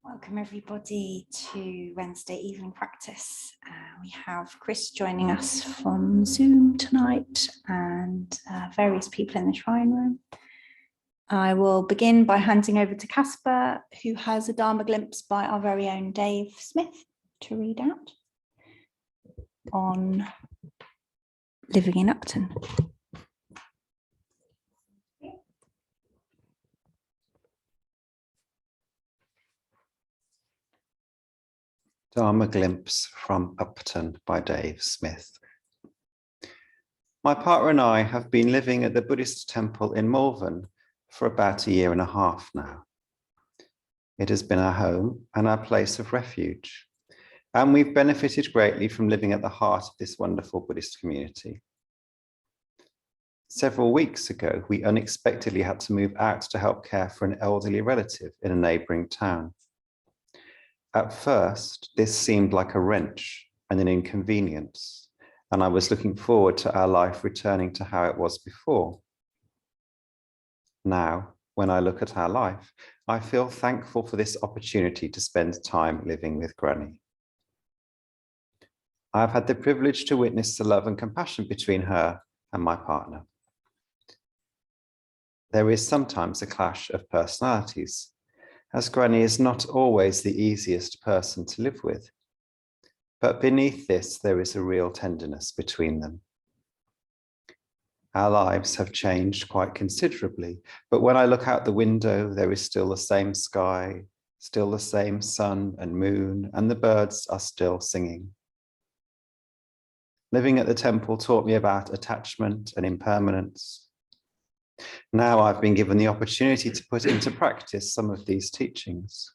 Welcome everybody to Wednesday evening practice. We have Chris joining us from Zoom tonight and various people in the shrine room. I will begin by handing over to Casper, who has a Dharma glimpse by our very own Dave Smith to read out on living in Upton. Dharma Glimpse from Upton by Dave Smith. My partner and I have been living at the Buddhist temple in Malvern for about a year and a half now. It has been our home and our place of refuge, and we've benefited greatly from living at the heart of this wonderful Buddhist community. Several weeks ago, we unexpectedly had to move out to help care for an elderly relative in a neighbouring town. At first, this seemed like a wrench and an inconvenience, and I was looking forward to our life returning to how it was before. Now, when I look at our life, I feel thankful for this opportunity to spend time living with Granny. I have had the privilege to witness the love and compassion between her and my partner. There is sometimes a clash of personalities, as Granny is not always the easiest person to live with. But beneath this, there is a real tenderness between them. Our lives have changed quite considerably, but when I look out the window, there is still the same sky, still the same sun and moon, and the birds are still singing. Living at the temple taught me about attachment and impermanence. Now I've been given the opportunity to put into practice some of these teachings.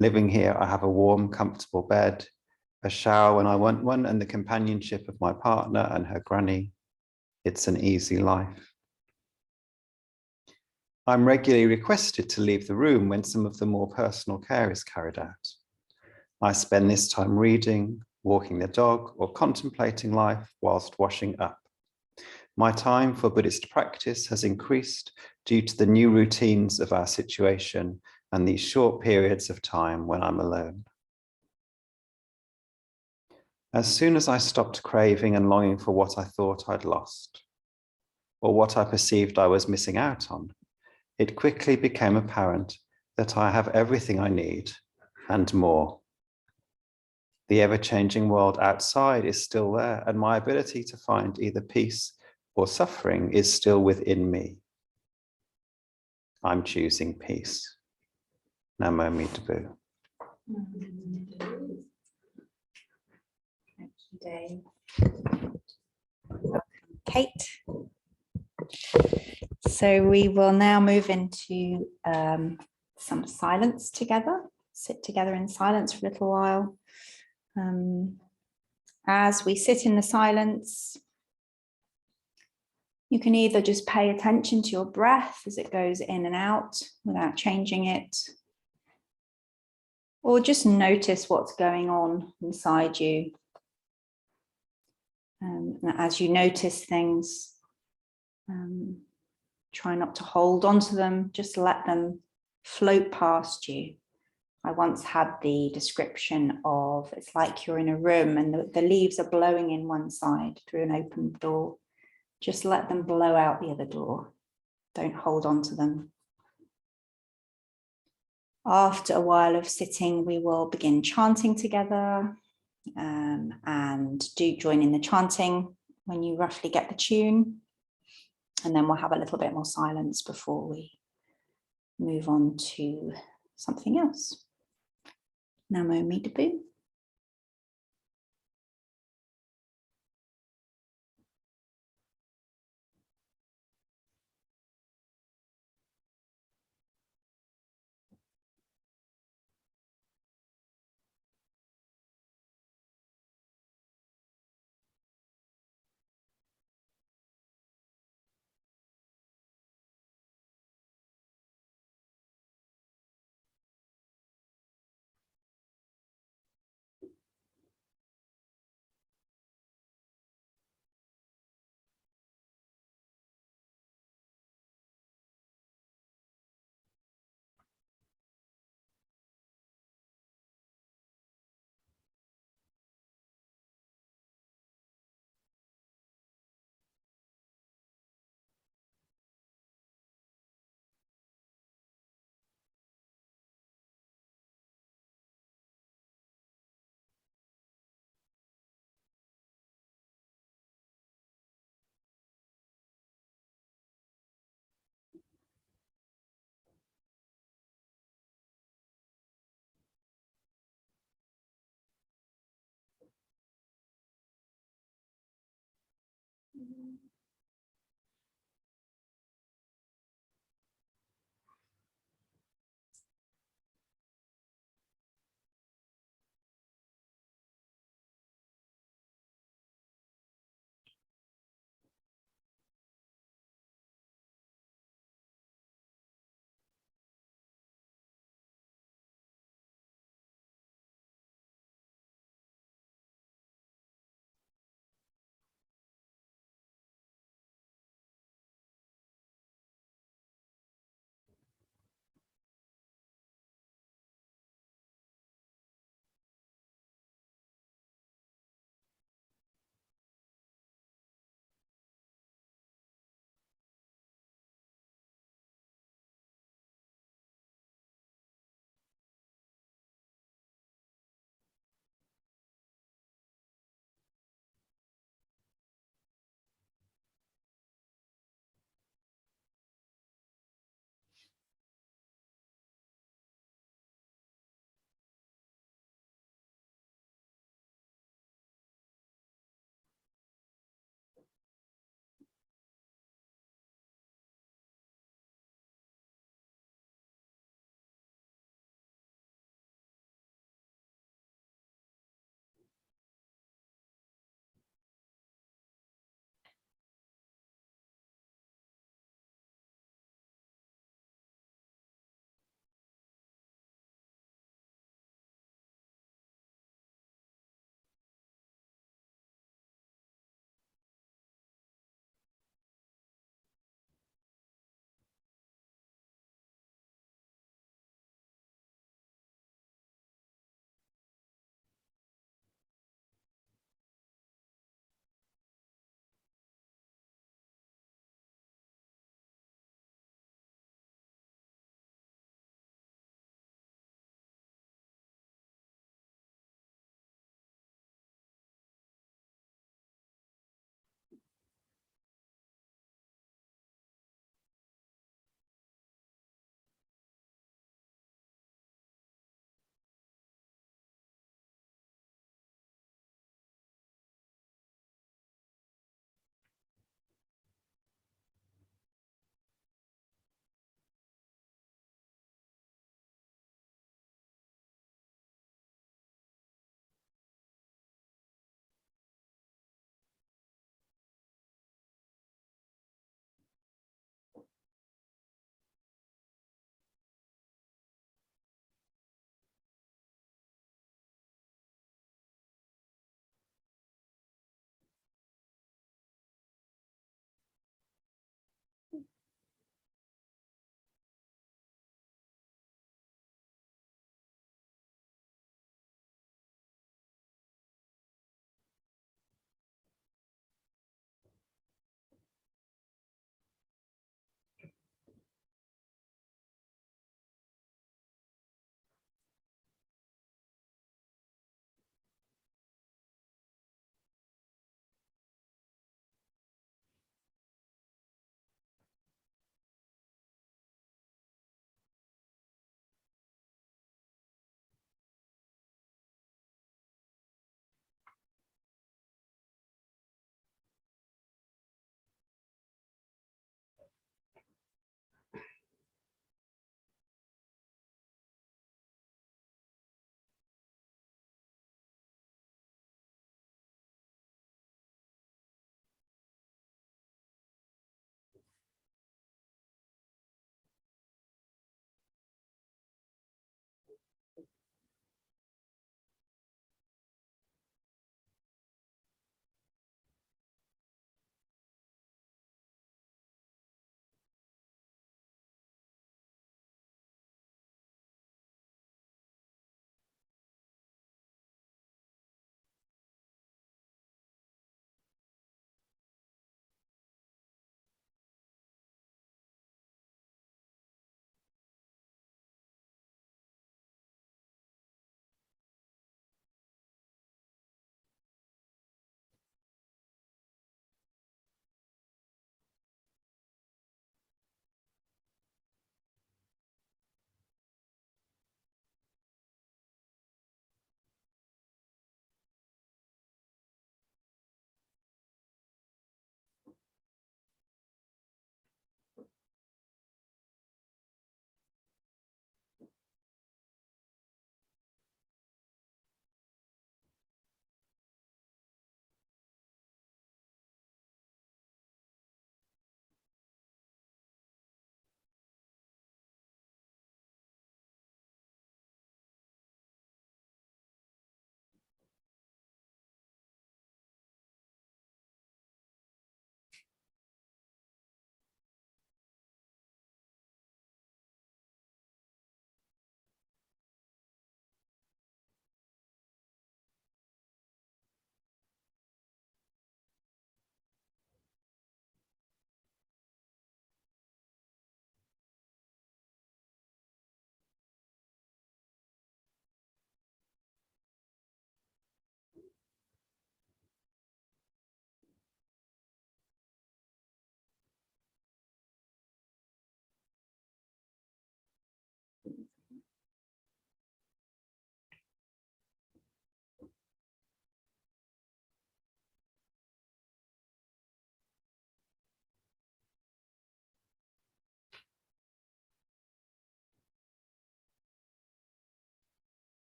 Living here, I have a warm, comfortable bed, a shower when I want one, and the companionship of my partner and her Granny. It's an easy life. I'm regularly requested to leave the room when some of the more personal care is carried out. I spend this time reading, walking the dog, or contemplating life whilst washing up. My time for Buddhist practice has increased due to the new routines of our situation and these short periods of time when I'm alone. As soon as I stopped craving and longing for what I thought I'd lost, or what I perceived I was missing out on, it quickly became apparent that I have everything I need and more. The ever-changing world outside is still there, and my ability to find either peace or suffering is still within me. I'm choosing peace. Namo Mitabu. Thank you, Dave. Kate. So we will now move into some silence together, sit together in silence for a little while. As we sit in the silence, you can either just pay attention to your breath as it goes in and out without changing it, or just notice what's going on inside you. And as you notice things, try not to hold on to them, just let them float past you. I once had the description of, it's like you're in a room and the leaves are blowing in one side through an open door. Just let them blow out the other door. Don't hold on to them. After a while of sitting, we will begin chanting together, and do join in the chanting when you roughly get the tune. And then we'll have a little bit more silence before we move on to something else. Namo Mitabu.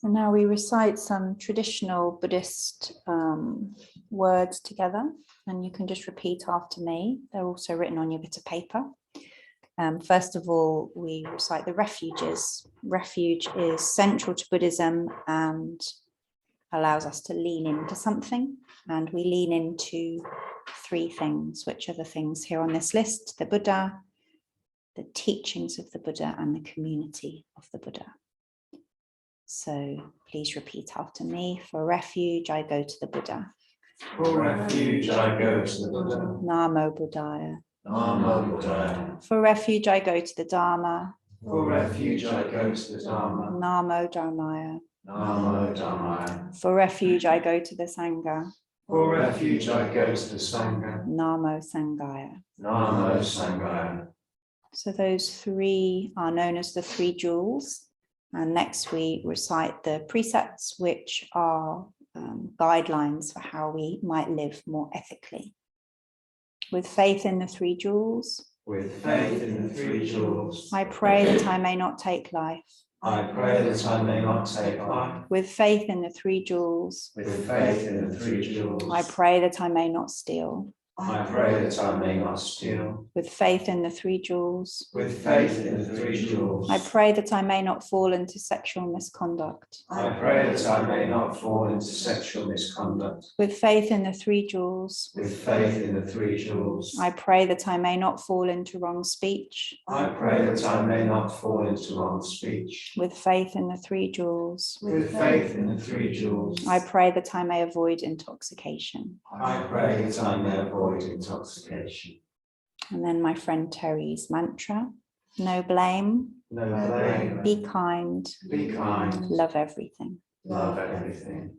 So now we recite some traditional Buddhist words together, and you can just repeat after me. They're also written on your bit of paper. First of all, we recite the refuges. Refuge is central to Buddhism and allows us to lean into something. And we lean into three things, which are the things here on this list: the Buddha, the teachings of the Buddha, and the community of the Buddha. So please repeat after me. For refuge, I go to the Buddha. For refuge, I go to the Buddha. Namo Buddhaya. Namo Buddhaya. For refuge, I go to the Dharma. For refuge, I go to the Dharma. Namo Dharmaya. Namo Dharmaya. For refuge, I go to the Sangha. For refuge, I go to the Sangha. Namo Sanghaya. Namo Sanghaya. So those three are known as the three jewels. And next we recite the precepts, which are guidelines for how we might live more ethically. With faith in the three jewels. With faith in the three jewels. I pray that I may not take life. I pray that I may not take life. With faith in the three jewels. With faith in the three jewels. I pray that I may not steal. I pray that I may not steal. With faith in the three jewels. With faith in the three jewels. I pray that I may not fall into sexual misconduct. I pray that I may not fall into sexual misconduct. With faith in the three jewels. With faith in the three jewels. I pray that I may not fall into wrong speech. I pray that I may not fall into wrong speech. With faith in the three jewels. With faith in the three jewels. I pray that I may avoid intoxication. I pray that I may avoid intoxication. And then my friend Terry's mantra: no blame, No blame. be kind, Be kind. love everything. Love everything.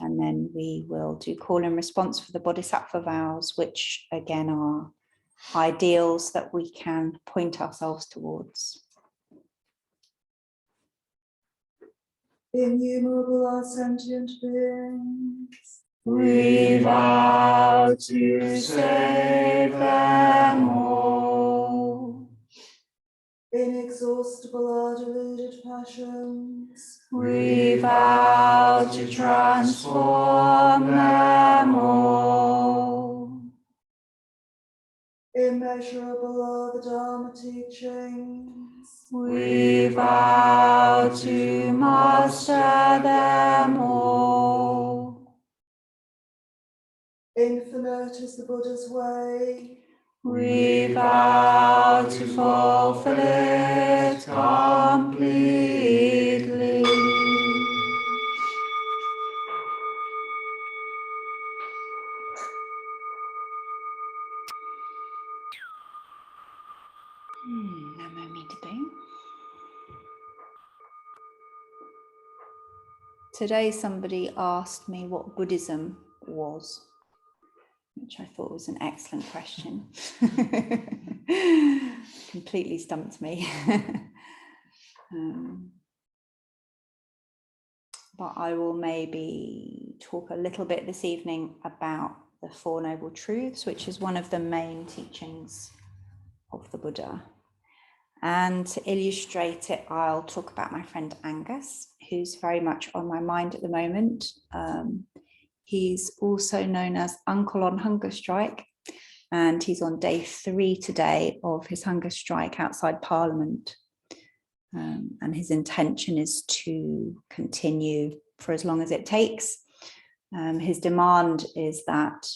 And then we will do call and response for the Bodhisattva vows, which again are ideals that we can point ourselves towards. Innumerable are sentient beings. We vow to save them all. Inexhaustible are deluded passions. We vow to transform them all. Immeasurable are the Dharma teachings. We vow to master them all. Infinite is the Buddha's way. We vow to fulfill it completely. Namo Meetabu. Today somebody asked me what Buddhism was, which I thought was an excellent question. Completely stumped me. But I will maybe talk a little bit this evening about the Four Noble Truths, which is one of the main teachings of the Buddha. And to illustrate it, I'll talk about my friend Angus, who's very much on my mind at the moment. He's also known as Uncle on Hunger Strike, and he's on day 3 today of his hunger strike outside Parliament. And his intention is to continue for as long as it takes. His demand is that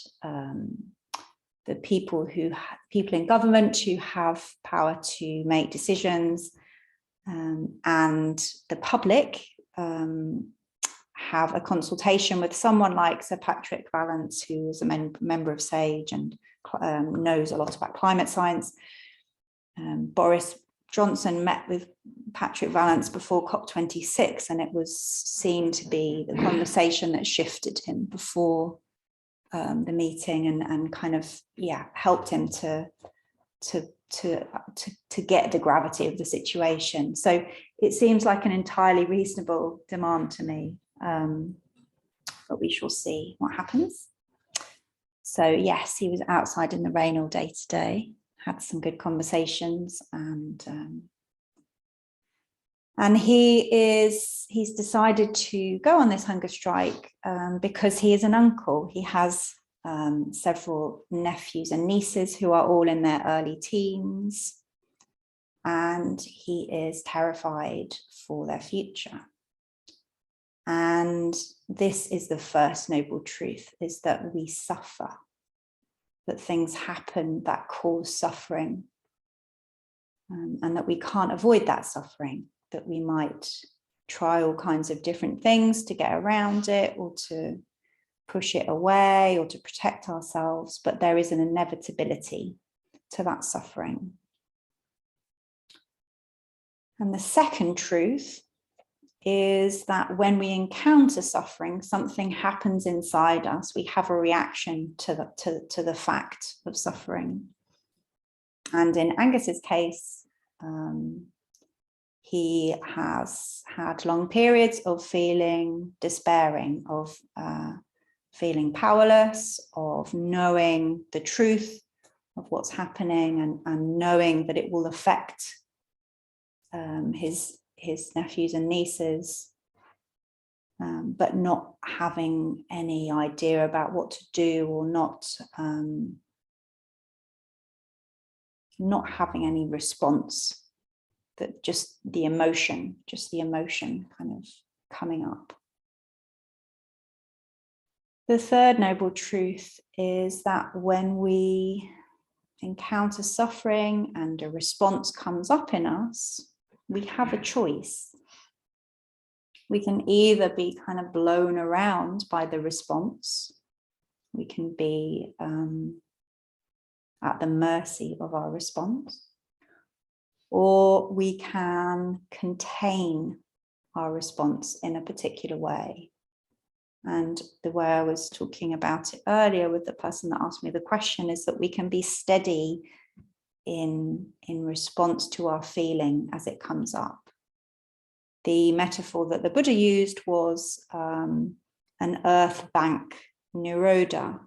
the people in government who have power to make decisions and the public have a consultation with someone like Sir Patrick Vallance, who is a member of SAGE and knows a lot about climate science. Boris Johnson met with Patrick Vallance before COP26, and it was seen to be the conversation that shifted him before the meeting and kind of helped him to get the gravity of the situation. So it seems like an entirely reasonable demand to me, but we shall see what happens. So yes, he was outside in the rain all day today, had some good conversations, and And he's decided to go on this hunger strike because he is an uncle. He has several nephews and nieces who are all in their early teens, and he is terrified for their future. And this is the first noble truth, is that we suffer, that things happen that cause suffering, and that we can't avoid that suffering, that we might try all kinds of different things to get around it or to push it away or to protect ourselves, but there is an inevitability to that suffering. And the second truth is that when we encounter suffering, something happens inside us. We have a reaction to the fact of suffering. And in Angus's case, he has had long periods of feeling despairing, of feeling powerless, of knowing the truth of what's happening and knowing that it will affect his nephews and nieces, but not having any idea about what to do, or not having any response, that just the emotion kind of coming up. The third noble truth is that when we encounter suffering and a response comes up in us, we have a choice. We can either be kind of blown around by the response. We can be at the mercy of our response, or we can contain our response in a particular way. And the way I was talking about it earlier with the person that asked me the question is that we can be steady in response to our feeling as it comes up. The metaphor that the Buddha used was an earth bank, Nirodha.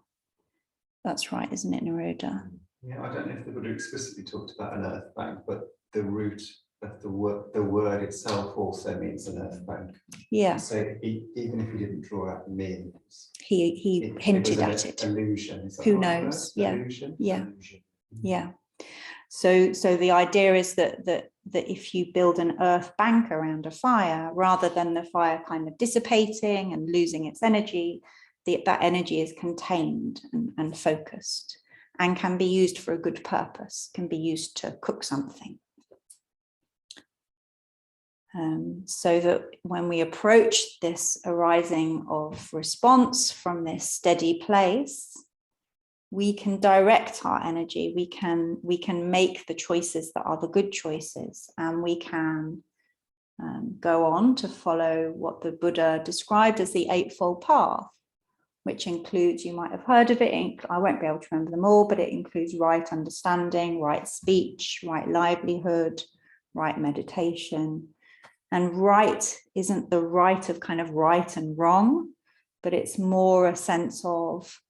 That's right, isn't it, Nirodha? Yeah, I don't know if the Buddha explicitly talked about an earth bank, but the root of the word itself also means an earth bank. Yeah. So even if he didn't draw out the meanings, he hinted at it. Illusion. Who knows? Yeah. Illusion? Yeah. Yeah. So the idea is that if you build an earth bank around a fire, rather than the fire kind of dissipating and losing its energy, that energy is contained and focused and can be used for a good purpose, can be used to cook something. So that when we approach this arising of response from this steady place, we can direct our energy, we can make the choices that are the good choices, and we can go on to follow what the Buddha described as the Eightfold Path, which includes, you might have heard of it, I won't be able to remember them all, but it includes right understanding, right speech, right livelihood, right meditation. And right isn't the right of kind of right and wrong, but it's more a sense of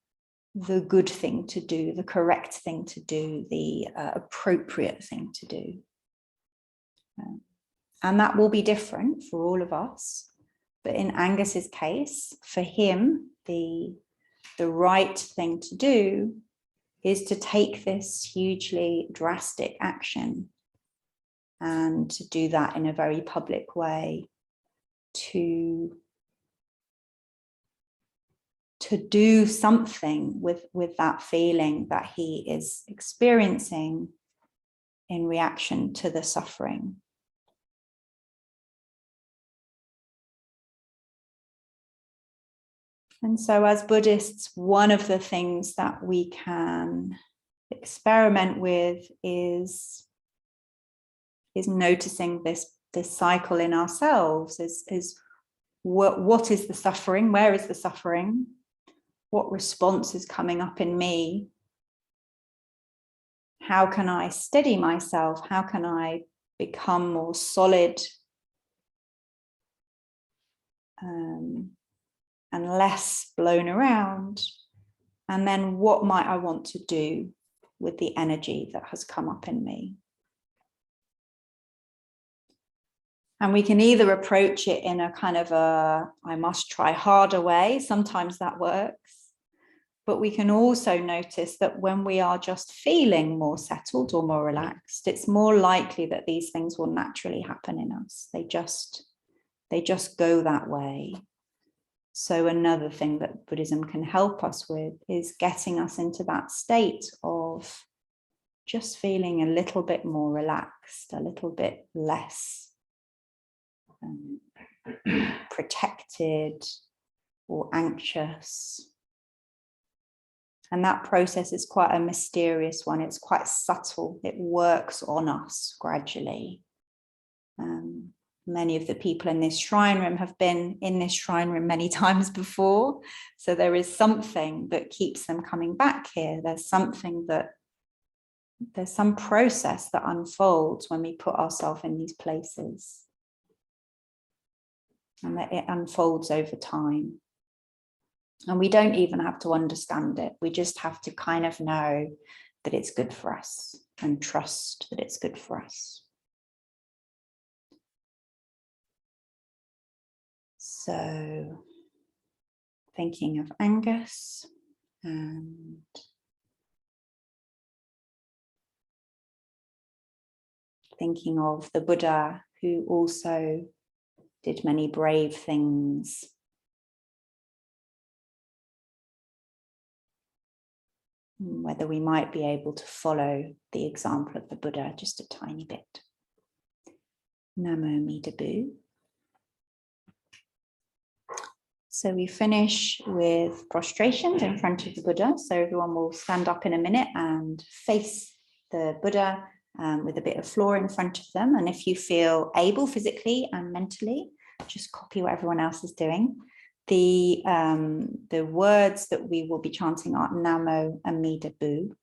the good thing to do, the correct thing to do, the appropriate thing to do. And that will be different for all of us. But in Angus's case, for him, the right thing to do is to take this hugely drastic action, and to do that in a very public way, to do something with that feeling that he is experiencing in reaction to the suffering. And so as Buddhists, one of the things that we can experiment with is noticing this cycle in ourselves, is what is the suffering? Where is the suffering? What response is coming up in me? How can I steady myself? How can I become more solid and less blown around? And then what might I want to do with the energy that has come up in me? And we can either approach it in a kind of a, I must try harder way. Sometimes that works. But we can also notice that when we are just feeling more settled or more relaxed, it's more likely that these things will naturally happen in us. They just go that way. So another thing that Buddhism can help us with is getting us into that state of just feeling a little bit more relaxed, a little bit less protected or anxious. And that process is quite a mysterious one. It's quite subtle. It works on us gradually. Many of the people in this shrine room have been in this shrine room many times before. So there is something that keeps them coming back here. There's some process that unfolds when we put ourselves in these places. And that it unfolds over time. And we don't even have to understand it. We just have to kind of know that it's good for us and trust that it's good for us. So, thinking of Angus and thinking of the Buddha who also did many brave things. Whether we might be able to follow the example of the Buddha just a tiny bit. Namo Amida Bu. So we finish with prostrations in front of the Buddha. So everyone will stand up in a minute and face the Buddha with a bit of floor in front of them. And if you feel able physically and mentally, just copy what everyone else is doing. The words that we will be chanting are Namo Amida Bu.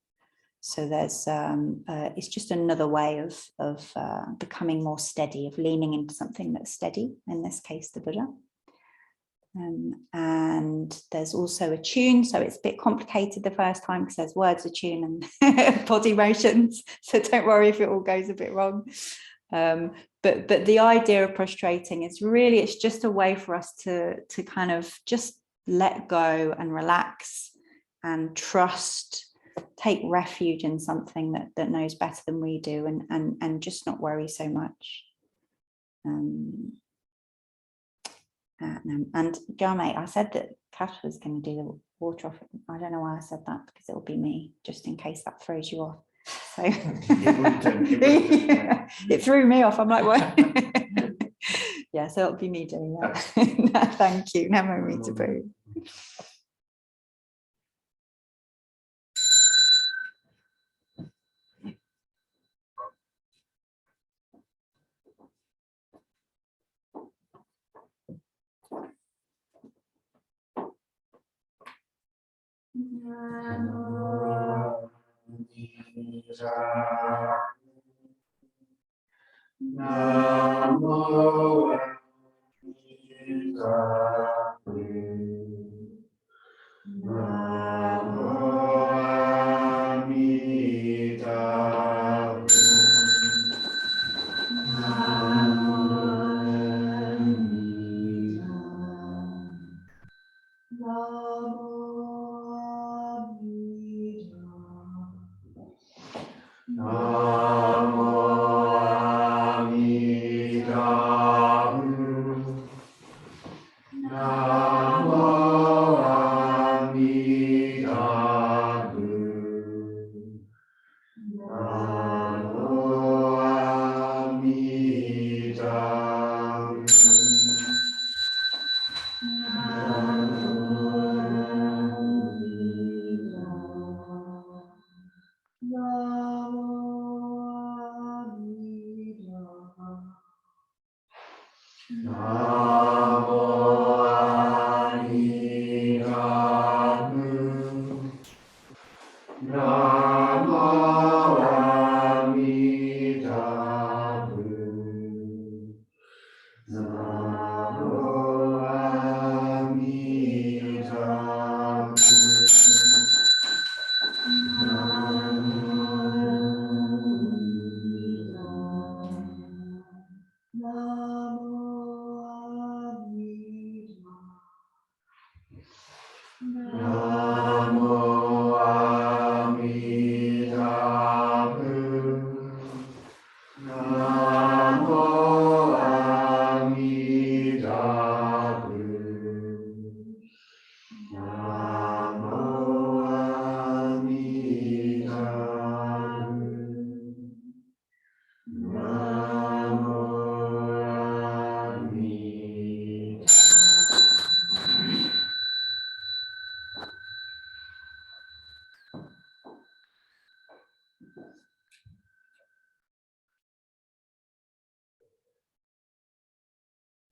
So there's it's just another way of becoming more steady, of leaning into something that's steady. In this case, the Buddha. And there's also a tune, so it's a bit complicated the first time because there's words, a tune, and body motions. So don't worry if it all goes a bit wrong. But the idea of prostrating is really, it's just a way for us to kind of just let go and relax and trust, take refuge in something that knows better than we do, and just not worry so much. And Garmate, I said that Kath was going to do the water off. I don't know why I said that, because it will be me, just in case that throws you off. So it threw me off. I'm like, what? Yeah, so it'll be me doing that. No, thank you. Namo Amida Bu.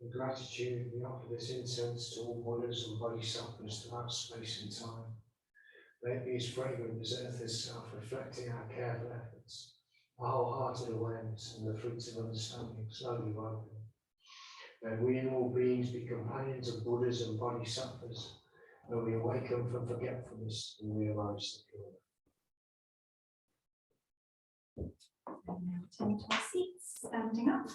In gratitude, we offer this incense to all Buddhas and Bodhisattvas throughout space and time. May it be as fragrant as earth itself, reflecting our careful efforts, our wholehearted awareness, and the fruits of understanding slowly ripen. May we and all beings be companions of Buddhas and Bodhisattvas. May we awaken from forgetfulness and realize the pure. And now turn to our seats, standing up.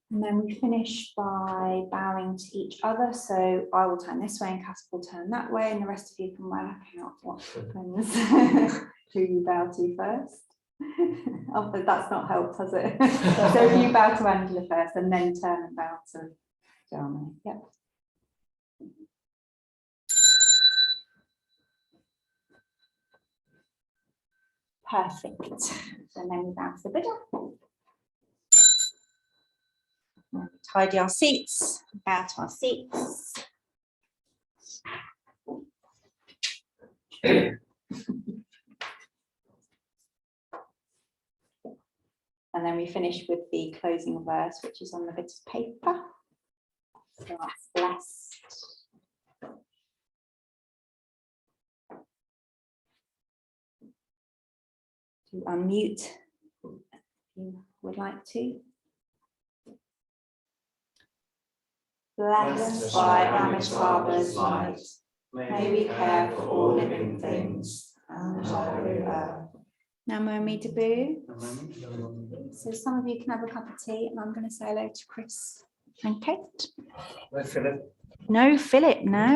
And then we finish by bowing to each other. So I will turn this way and Casper will turn that way, and the rest of you can work out what happens. Who you bow to first. Oh, but that's not helped, has it? So if you bow to Angela first and then turn and bow to Germany. Yep. Perfect. And then we bow to the Buddha. Tidy our seats, bow to our seats. And then we finish with the closing verse, which is on the bit of paper. So that's blessed. To unmute if you would like to. Blessed by Amitabha's light, may we care for all living things and holy earth. Namo Amida Boo. So some of you can have a cup of tea, and I'm going to say hello to Chris and Kate. No, Philip. No, Philip, no.